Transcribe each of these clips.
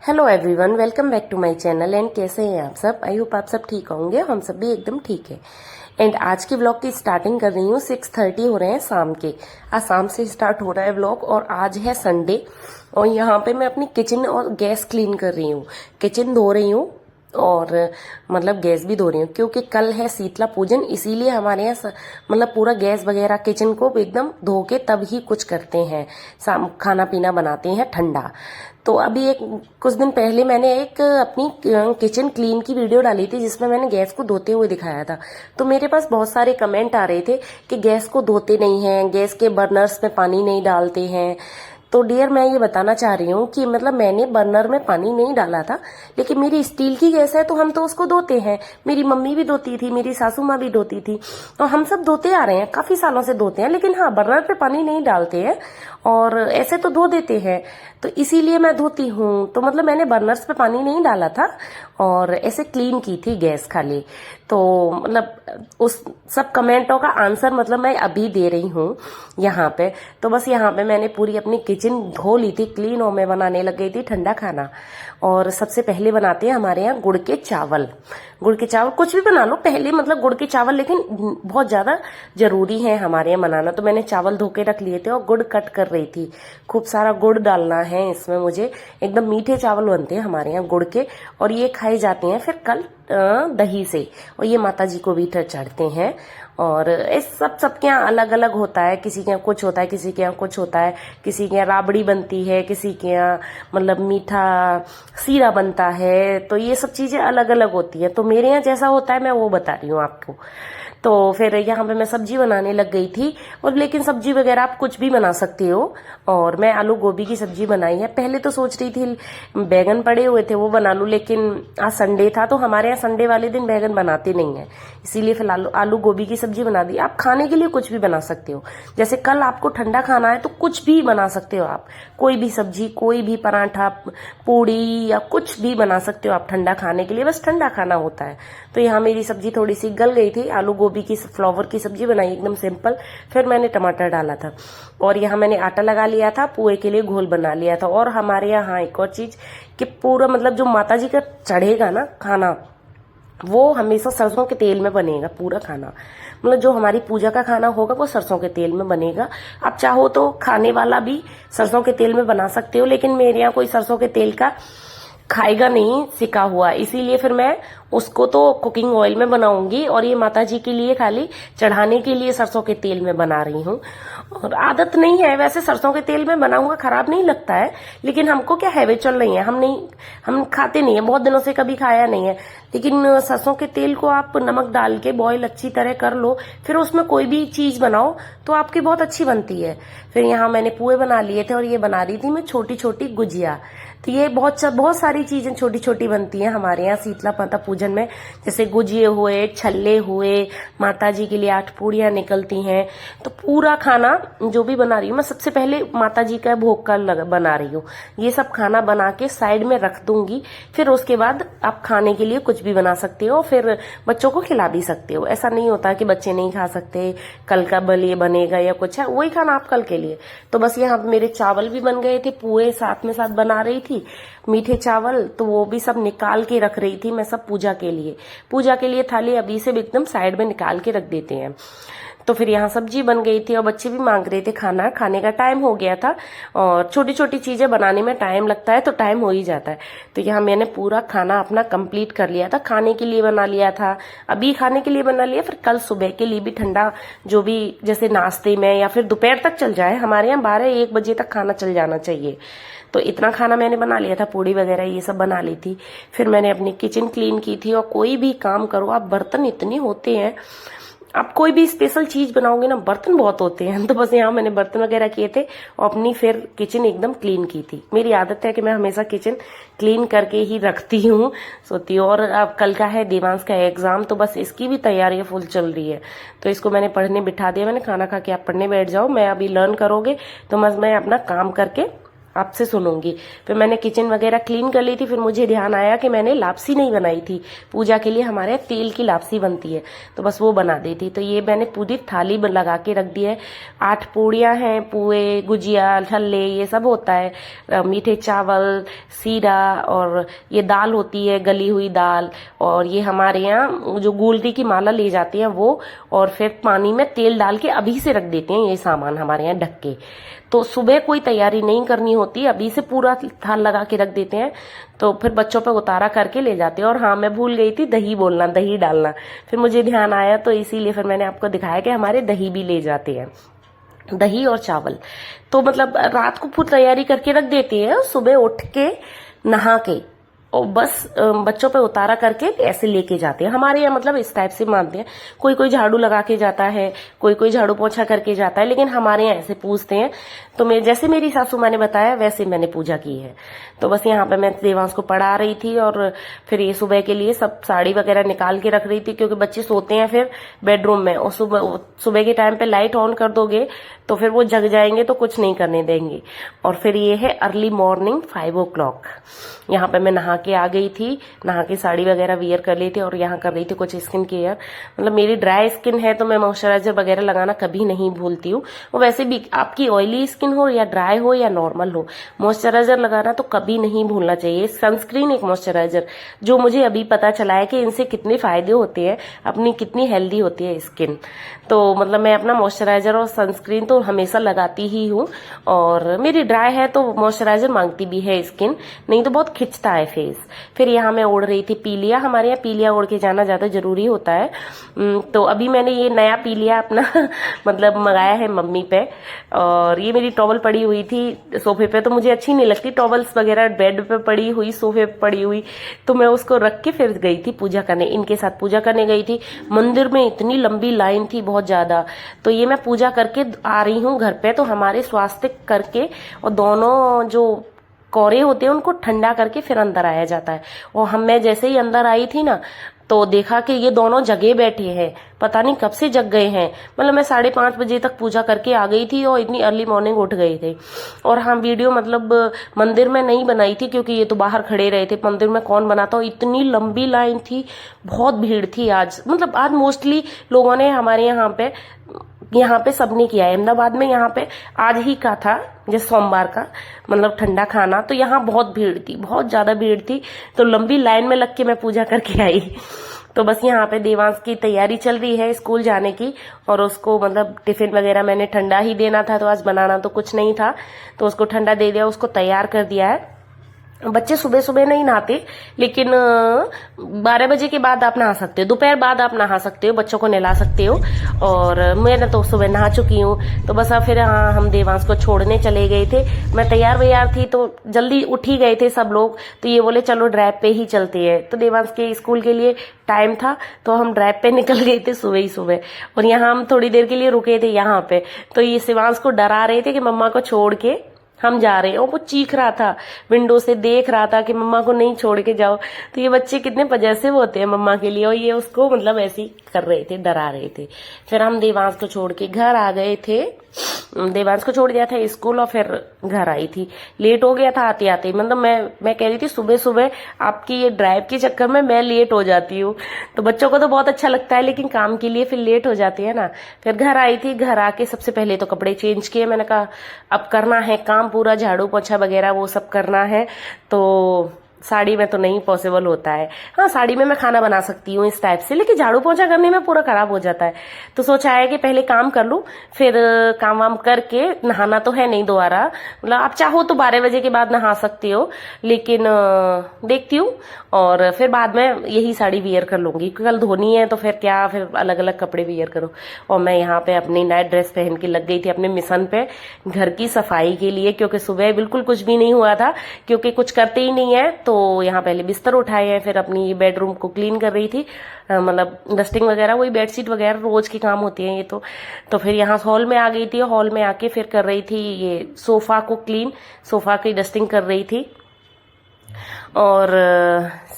Hello everyone, welcome back to my channel. And कैसे हैं आप सब? आई होप आप सब ठीक होंगे। हम सब भी एकदम ठीक है। एंड आज की व्लॉग की स्टार्टिंग कर रही हूँ। 6:30 हो रहे हैं शाम के। आज शाम से स्टार्ट हो रहा है व्लॉग और आज है संडे। और यहाँ पे मैं अपनी किचन और गैस क्लीन कर रही हूँ। किचन धो रही हूँ और मतलब गैस भी धो रही हूँ क्योंकि कल है शीतला पूजन। इसीलिए हमारे यहाँ मतलब पूरा गैस वगैरह किचन को एकदम धो के तब ही कुछ करते हैं। शाम खाना पीना बनाते हैं ठंडा। तो अभी कुछ दिन पहले मैंने एक अपनी किचन क्लीन की वीडियो डाली थी जिसमें मैंने गैस को धोते हुए दिखाया था। तो मेरे पास बहुत सारे कमेंट आ रहे थे कि गैस को धोते नहीं हैं, गैस के बर्नर्स में पानी नहीं डालते हैं। तो डियर, मैं ये बताना चाह रही हूँ कि मतलब मैंने बर्नर में पानी नहीं डाला था, लेकिन मेरी स्टील की गैस है तो हम तो उसको धोते हैं। मेरी मम्मी भी धोती थी, मेरी सासू माँ भी धोती थी, और हम सब धोते आ रहे हैं, काफी सालों से धोते हैं। लेकिन हाँ, बर्नर पे पानी नहीं डालते हैं और ऐसे तो धो देते हैं। तो इसीलिए मैं धोती हूँ। तो मतलब मैंने बर्नर्स पे पानी नहीं डाला था और ऐसे क्लीन की थी गैस खाली। तो मतलब उस सब कमेंटों का आंसर मतलब मैं अभी दे रही हूँ यहाँ पे। तो बस यहाँ पे मैंने पूरी अपनी किचन धो ली थी क्लीन, और मैं बनाने लग गई थी ठंडा खाना। और सबसे पहले बनाते हैं हमारे यहाँ गुड़ के चावल। गुड़ के चावल कुछ भी बना लो पहले, मतलब गुड़ के चावल, लेकिन बहुत ज्यादा जरूरी है हमारे यहाँ बनाना। तो मैंने चावल धो के रख लिए थे और गुड़ कट कर रही थी। खूब सारा गुड़ डालना है इसमें मुझे। एकदम मीठे चावल बनते हैं हमारे यहाँ गुड़ के, और ये खाए जाते हैं फिर कल दही से, और ये माता जी को भी चढ़ते हैं। और इस सबके यहाँ अलग अलग होता है। किसी के यहाँ कुछ होता है, किसी के यहाँ कुछ होता है। किसी के यहाँ राबड़ी बनती है, किसी के यहाँ मतलब मीठा सीरा बनता है। तो ये सब चीजें अलग अलग होती है। तो मेरे यहाँ जैसा होता है मैं वो बता रही हूँ आपको। तो फिर यहाँ पे मैं सब्जी बनाने लग गई थी। और लेकिन सब्जी वगैरह आप कुछ भी बना सकते हो। और मैं आलू गोभी की सब्जी बनाई है। पहले तो सोच रही थी बैगन पड़े हुए थे वो बना लूं, लेकिन आज संडे था तो हमारे यहाँ संडे वाले दिन बैगन बनाते नहीं है, इसीलिए फिर आलू गोभी की सब्जी बना दी। आप खाने के लिए कुछ भी बना सकते हो। जैसे कल आपको ठंडा खाना है तो कुछ भी बना सकते हो आप। कोई भी सब्जी, कोई भी पराठा, पूड़ी या कुछ भी बना सकते हो आप ठंडा खाने के लिए। बस ठंडा खाना होता है। तो यहाँ मेरी सब्जी थोड़ी सी गल गई थी। आलू गोभी की फ्लावर की सब्जी बनाई एकदम सिंपल। फिर मैंने टमाटर डाला था और यहाँ मैंने आटा लगा लिया था, पुए के लिए घोल बना लिया था। और हमारे यहाँ एक और चीज कि पूरा मतलब जो माता जी का चढ़ेगा ना खाना, वो हमेशा सरसों के तेल में बनेगा पूरा खाना। मतलब जो हमारी पूजा का खाना होगा वो सरसों के तेल में बनेगा। आप चाहो तो खाने वाला भी सरसों के तेल में बना सकते हो, लेकिन मेरे यहाँ कोई सरसों के तेल का खाएगा नहीं सिका हुआ, इसीलिए फिर मैं उसको तो कुकिंग ऑयल में बनाऊंगी। और ये माता जी के लिए खाली चढ़ाने के लिए सरसों के तेल में बना रही हूँ। और आदत नहीं है वैसे, सरसों के तेल में बनाऊंगा खराब नहीं लगता है, लेकिन हमको क्या हैबिट चल रही है, हम खाते नहीं है, बहुत दिनों से कभी खाया नहीं है। लेकिन सरसों के तेल को आप नमक डाल के बॉईल अच्छी तरह कर लो, फिर उसमें कोई भी चीज बनाओ तो आपकी बहुत अच्छी बनती है। फिर यहाँ मैंने पुए बना लिए थे और ये बना रही थी मैं छोटी छोटी गुजिया। तो ये बहुत सारी चीजें छोटी छोटी बनती हैं हमारे यहाँ शीतला माता पूजन में। जैसे गुजिये हुए, छल्ले हुए, माता जी के लिए 8 पूड़ियां निकलती हैं। तो पूरा खाना जो भी बना रही हूँ मैं, सबसे पहले माता जी का भोग का बना रही हूँ। ये सब खाना बना के साइड में रख दूंगी। फिर उसके बाद आप खाने के लिए कुछ भी बना सकते हो, फिर बच्चों को खिला भी सकते हो। ऐसा नहीं होता कि बच्चे नहीं खा सकते, कल का बलिए बनेगा या कुछ है, वही खाना आप कल के लिए। तो बस यहाँ मेरे चावल भी बन गए थे, पुए साथ में साथ बना रही थी, मीठे चावल। तो वो भी सब निकाल के रख रही थी मैं, सब पूजा के लिए थाली अभी से एकदम साइड में निकाल के रख देते हैं। तो फिर यहाँ सब्जी बन गई थी और बच्चे भी मांग रहे थे खाना, खाने का टाइम हो गया था। और छोटी छोटी चीजें बनाने में टाइम लगता है तो टाइम हो ही जाता है। तो यहाँ मैंने पूरा खाना अपना कंप्लीट कर लिया था। खाने के लिए बना लिया था, अभी खाने के लिए बना लिया, फिर कल सुबह के लिए भी ठंडा जो भी जैसे नाश्ते में या फिर दोपहर तक चल जाए। हमारे यहाँ 12-1 बजे तक खाना चल जाना चाहिए। तो इतना खाना मैंने बना लिया था, पूड़ी वगैरह ये सब बना ली थी। फिर मैंने अपनी किचन क्लीन की थी। और कोई भी काम करो आप, बर्तन इतने होते हैं, आप कोई भी स्पेशल चीज बनाओगे ना, बर्तन बहुत होते हैं। तो बस यहाँ मैंने बर्तन वगैरह किए थे और अपनी फिर किचन एकदम क्लीन की थी। मेरी आदत है कि मैं हमेशा किचन क्लीन करके ही रखती हूँ, सोती हूँ। और अब कल का है देवांश का एग्जाम, तो बस इसकी भी तैयारी फुल चल रही है। तो इसको मैंने पढ़ने बिठा दिया। मैंने खाना खा के आप पढ़ने बैठ जाओ, मैं अभी लर्न करोगे तो बस मैं अपना काम करके आपसे सुनूंगी। फिर मैंने किचन वगैरह क्लीन कर ली थी। फिर मुझे ध्यान आया कि मैंने लापसी नहीं बनाई थी। पूजा के लिए हमारे तेल की लापसी बनती है, तो बस वो बना दी थी। तो ये मैंने पूरी थाली लगा के रख दी है। 8 पूड़ियाँ हैं, पुए, गुजिया, छल्ले, ये सब होता है। मीठे चावल, सीरा, और ये दाल होती है, गली हुई दाल, और ये हमारे यहाँ जो गुलरी की माला ले जाती है वो, और फिर पानी में तेल डाल के अभी से रख देते हैं ये सामान हमारे यहाँ ढक के। तो सुबह कोई तैयारी नहीं करनी होती, अभी से पूरा थाल लगा के रख देते हैं। तो फिर बच्चों पे उतारा करके ले जाते हैं। और हाँ, मैं भूल गई थी दही बोलना, दही डालना। फिर मुझे ध्यान आया, तो इसीलिए फिर मैंने आपको दिखाया कि हमारे दही भी ले जाते हैं, दही और चावल। तो मतलब रात को पूरी तैयारी करके रख देते हैं, सुबह उठ के नहा के और बस बच्चों पे उतारा करके ऐसे लेके जाते हैं। हमारे यहाँ मतलब इस टाइप से मानते हैं। कोई कोई झाड़ू लगा के जाता है, कोई कोई झाड़ू पोछा करके जाता है, लेकिन हमारे यहाँ ऐसे पूछते हैं। तो मैं जैसे मेरी सासू माँ ने बताया वैसे मैंने पूजा की है। तो बस यहाँ पे मैं देवांश को पढ़ा रही थी, और फिर ये सुबह के लिए सब साड़ी वगैरह निकाल के रख रही थी, क्योंकि बच्चे सोते हैं फिर बेडरूम में, और सुबह के टाइम पे लाइट ऑन कर दोगे तो फिर वो जग जाएंगे, तो कुछ नहीं करने देंगे। और फिर ये है अर्ली मॉर्निंग 5 o'clock। यहाँ पे मैं नहा के आ गई थी, नहा के साड़ी वगैरह वियर कर ली थी, और यहाँ कर रही थी कुछ स्किन केयर। मतलब मेरी ड्राई स्किन है तो मैं मॉइस्चराइजर वगैरह लगाना कभी नहीं भूलती हूँ। और वैसे भी आपकी ऑयली स्किन हो या ड्राई हो या नॉर्मल हो, मॉइस्चराइजर लगाना तो कभी नहीं भूलना चाहिए। सनस्क्रीन एक मॉइस्चराइजर जो मुझे अभी पता चला है कि इनसे कितने फायदे होते हैं, अपनी कितनी हेल्दी होती है स्किन। तो मतलब मैं अपना मॉइस्चराइजर और सनस्क्रीन तो हमेशा लगाती ही हूँ। और मेरी ड्राई है तो मॉइस्चराइजर मांगती भी है स्किन, नहीं तो बहुत खिंचता है फेस। फिर यहाँ मैं ओढ़ रही थी पीलिया। हमारे यहाँ पीलिया ओढ़ के जाना ज्यादा जरूरी होता है। तो अभी मैंने ये नया पीलिया अपना मतलब मंगाया है मम्मी पे। और ये मेरी टॉवल पड़ी हुई थी सोफे पे, तो मुझे अच्छी नहीं लगती टॉवल्स वगैरह बेड पे पड़ी हुई, सोफे पे पड़ी हुई। तो मैं उसको रख के फिर गई थी पूजा करने, इनके साथ पूजा करने गई थी। मंदिर में इतनी लंबी लाइन थी, बहुत ज्यादा। तो ये मैं पूजा करके आ रही हूँ घर पे, तो हमारे स्वास्थ्य करके और दोनों जो कोरे होते हैं उनको ठंडा करके फिर अंदर आया जाता है। और मैं जैसे ही अंदर आई थी ना, तो देखा कि ये दोनों जगे बैठे हैं, पता नहीं कब से जग गए हैं। मतलब मैं 5:30 बजे तक पूजा करके आ गई थी, और इतनी अर्ली मॉर्निंग उठ गए थे। और हाँ, वीडियो मतलब मंदिर में नहीं बनाई थी, क्योंकि ये तो बाहर खड़े रहे थे, मंदिर में कौन बनाता। इतनी लंबी लाइन थी, बहुत भीड़ थी आज। मतलब आज मोस्टली लोगों ने हमारे यहाँ पे सबने किया है। अहमदाबाद में यहाँ पे आज ही का था, जैसे सोमवार का, मतलब ठंडा खाना। तो यहाँ बहुत भीड़ थी, बहुत ज्यादा भीड़ थी। तो लंबी लाइन में लग के मैं पूजा करके आई। तो बस यहाँ पे देवांश की तैयारी चल रही है स्कूल जाने की। और उसको मतलब टिफिन वगैरह मैंने ठंडा ही देना था, तो आज बनाना तो कुछ नहीं था, तो उसको ठंडा दे दिया, उसको तैयार कर दिया है। बच्चे सुबह सुबह नहीं नहाते, लेकिन 12 बजे के बाद आप नहा सकते हो, दोपहर बाद आप नहा सकते हो, बच्चों को नहला सकते हो। और मैं तो सुबह नहा चुकी हूँ। तो बस फिर हाँ, हम देवांश को छोड़ने चले गए थे। मैं तैयार वैयार थी, तो जल्दी उठ ही गए थे सब लोग। तो ये बोले चलो ड्राइव पे ही चलते हैं। तो देवांश के स्कूल के लिए टाइम था, तो हम ड्राइव पे निकल गए थे सुबह ही सुबह। और यहाँ हम थोड़ी देर के लिए रुके थे यहाँ पे। तो ये शिवांश को डरा रहे थे कि मम्मा को छोड़ के हम जा रहे हैं, और वो चीख रहा था, विंडो से देख रहा था कि मम्मा को नहीं छोड़ के जाओ। तो ये बच्चे कितने पजेसिव होते हैं मम्मा के लिए, और ये उसको मतलब ऐसे ही कर रहे थे, डरा रहे थे। फिर हम देवांश को छोड़ के घर आ गए थे। देवांश को छोड़ दिया था स्कूल, और फिर घर आई थी। लेट हो गया था आते आते। मतलब मैं कह रही थी सुबह सुबह आपकी ये ड्राइव के चक्कर में मैं लेट हो जाती हूँ। तो बच्चों को तो बहुत अच्छा लगता है, लेकिन काम के लिए फिर लेट हो जाती है ना। फिर घर आई थी, घर आके सबसे पहले तो कपड़े चेंज किए। मैंने कहा अब करना है काम पूरा, झाड़ू पोछा वगैरह वो सब करना है। तो साड़ी में तो नहीं पॉसिबल होता है। हाँ, साड़ी में मैं खाना बना सकती हूँ इस टाइप से, लेकिन झाड़ू पोछा करने में पूरा खराब हो जाता है। तो सोचा है कि पहले काम कर लूं, फिर काम वाम करके, नहाना तो है नहीं दोबारा। मतलब आप चाहो तो 12 बजे के बाद नहा सकती हो, लेकिन देखती हूँ। और फिर बाद में यही साड़ी वियर कर लूंगी, कल धोनी है तो फिर क्या, फिर अलग अलग कपड़े वियर करो। और मैं यहाँ पे अपनी नाइट ड्रेस पहन के लग गई थी अपने मिशन पे, घर की सफाई के लिए, क्योंकि सुबह बिल्कुल कुछ भी नहीं हुआ था, क्योंकि कुछ करते ही नहीं है। तो यहाँ पहले बिस्तर उठाए हैं, फिर अपनी बेडरूम को क्लीन कर रही थी, मतलब डस्टिंग वगैरह, वही बेडशीट वगैरह रोज की काम होती है ये तो फिर यहाँ हॉल में आ गई थी। हॉल में आके फिर कर रही थी ये सोफा को क्लीन, सोफा की डस्टिंग कर रही थी। और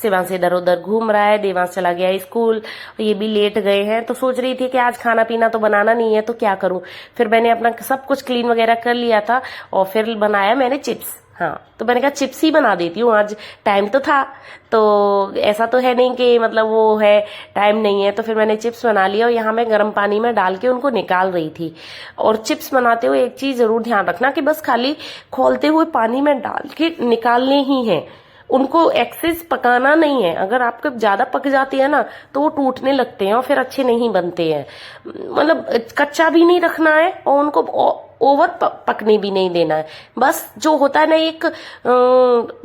शिवांश इधर उधर घूम रहा है, देवांश चला गया स्कूल, ये भी लेट गए हैं। तो सोच रही थी कि आज खाना पीना तो बनाना नहीं है, तो क्या करूं। फिर मैंने अपना सब कुछ क्लीन वगैरह कर लिया था, और फिर बनाया मैंने चिप्स। हाँ, तो मैंने कहा चिप्स ही बना देती हूँ, आज टाइम तो था, तो ऐसा तो है नहीं कि मतलब वो है टाइम नहीं है। तो फिर मैंने चिप्स बना लिया और यहाँ मैं गर्म पानी में डाल के उनको निकाल रही थी। और चिप्स बनाते हुए एक चीज जरूर ध्यान रखना कि बस खाली खोलते हुए पानी में डाल के निकालने ही है, उनको एक्सेस पकाना नहीं है। अगर आपके ज्यादा पक जाती है ना तो वो टूटने लगते हैं और फिर अच्छे नहीं बनते हैं। मतलब कच्चा भी नहीं रखना है और उनको ओवर पकने भी नहीं देना है। बस जो होता है ना एक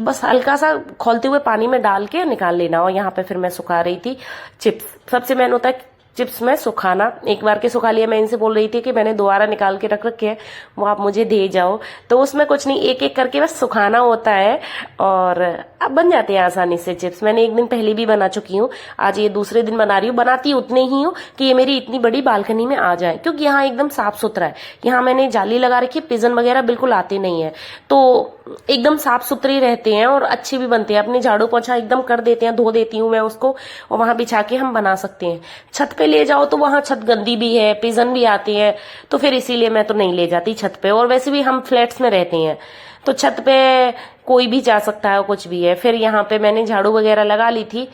बस हल्का सा खोलते हुए पानी में डाल के निकाल लेना। और यहाँ पे फिर मैं सुखा रही थी चिप्स। सबसे मेन होता है चिप्स में सुखाना। एक बार के सुखा लिया, मैं इनसे बोल रही थी कि मैंने दोबारा निकाल के रख रखे हैं, वो आप मुझे दे जाओ। तो उसमें कुछ नहीं, एक एक करके बस सुखाना होता है और अब बन जाते हैं आसानी से चिप्स। मैंने एक दिन पहले भी बना चुकी हूँ, आज ये दूसरे दिन बना रही हूँ। बनाती उतने ही हूँ कि ये मेरी इतनी बड़ी बालकनी में आ जाए, क्योंकि यहाँ एकदम साफ सुथरा है। यहाँ मैंने जाली लगा रखी है, पिजन वगैरह बिल्कुल आते नहीं है, तो एकदम साफ सुथरे रहते हैं और अच्छे भी बनते हैं। अपने झाड़ू पोछा एकदम कर देते हैं, धो देती हूँ मैं उसको और वहां बिछा के हम बना सकते हैं। छत पे ले जाओ तो वहां छत गंदी भी है, पिजन भी आती है, तो फिर इसीलिए मैं तो नहीं ले जाती छत पे। और वैसे भी हम फ्लैट्स में रहते हैं तो छत पे कोई भी जा सकता है, कुछ भी है। फिर यहाँ पे मैंने झाड़ू वगैरह लगा ली थी,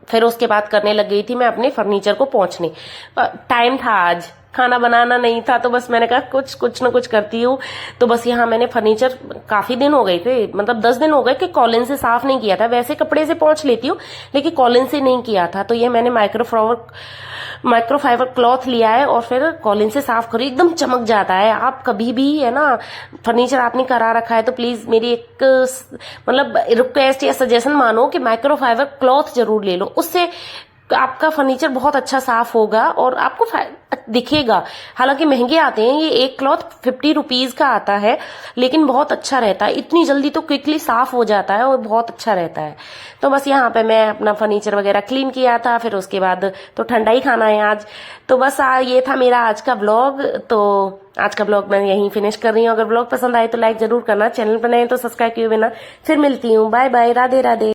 फिर उसके बाद करने लग गई थी मैं अपने फर्नीचर को पोंछने। टाइम था, आज खाना बनाना नहीं था, तो बस मैंने कहा कुछ ना कुछ करती हूँ। तो बस यहाँ मैंने फर्नीचर काफी दिन हो गए थे, मतलब 10 दिन हो गए कि कॉलिन से साफ नहीं किया था। वैसे कपड़े से पोंछ लेती हूँ लेकिन कॉलिन से नहीं किया था। तो ये मैंने माइक्रोफाइबर क्लॉथ लिया है और फिर कॉलिन से साफ करो, एकदम चमक जाता है। आप कभी भी है ना फर्नीचर आपने करा रखा है तो प्लीज मेरी एक मतलब रिक्वेस्ट या सजेशन मानो कि माइक्रोफाइबर क्लॉथ जरूर ले लो, उससे आपका फर्नीचर बहुत अच्छा साफ होगा और आपको दिखेगा। हालांकि महंगे आते हैं, ये एक क्लॉथ 50 रुपीज का आता है, लेकिन बहुत अच्छा रहता है। इतनी जल्दी तो क्विकली साफ हो जाता है और बहुत अच्छा रहता है। तो बस यहाँ पे मैं अपना फर्नीचर वगैरह क्लीन किया था, फिर उसके बाद तो ठंडा ही खाना है आज। तो बस ये था मेरा आज का व्लॉग। तो आज का व्लॉग मैं यहीं फिनिश कर रही हूँ। अगर व्लॉग पसंद आए तो लाइक जरूर करना, चैनल पर नए तो सब्सक्राइब किए बिना। फिर मिलती हूँ, बाय बाय, राधे राधे।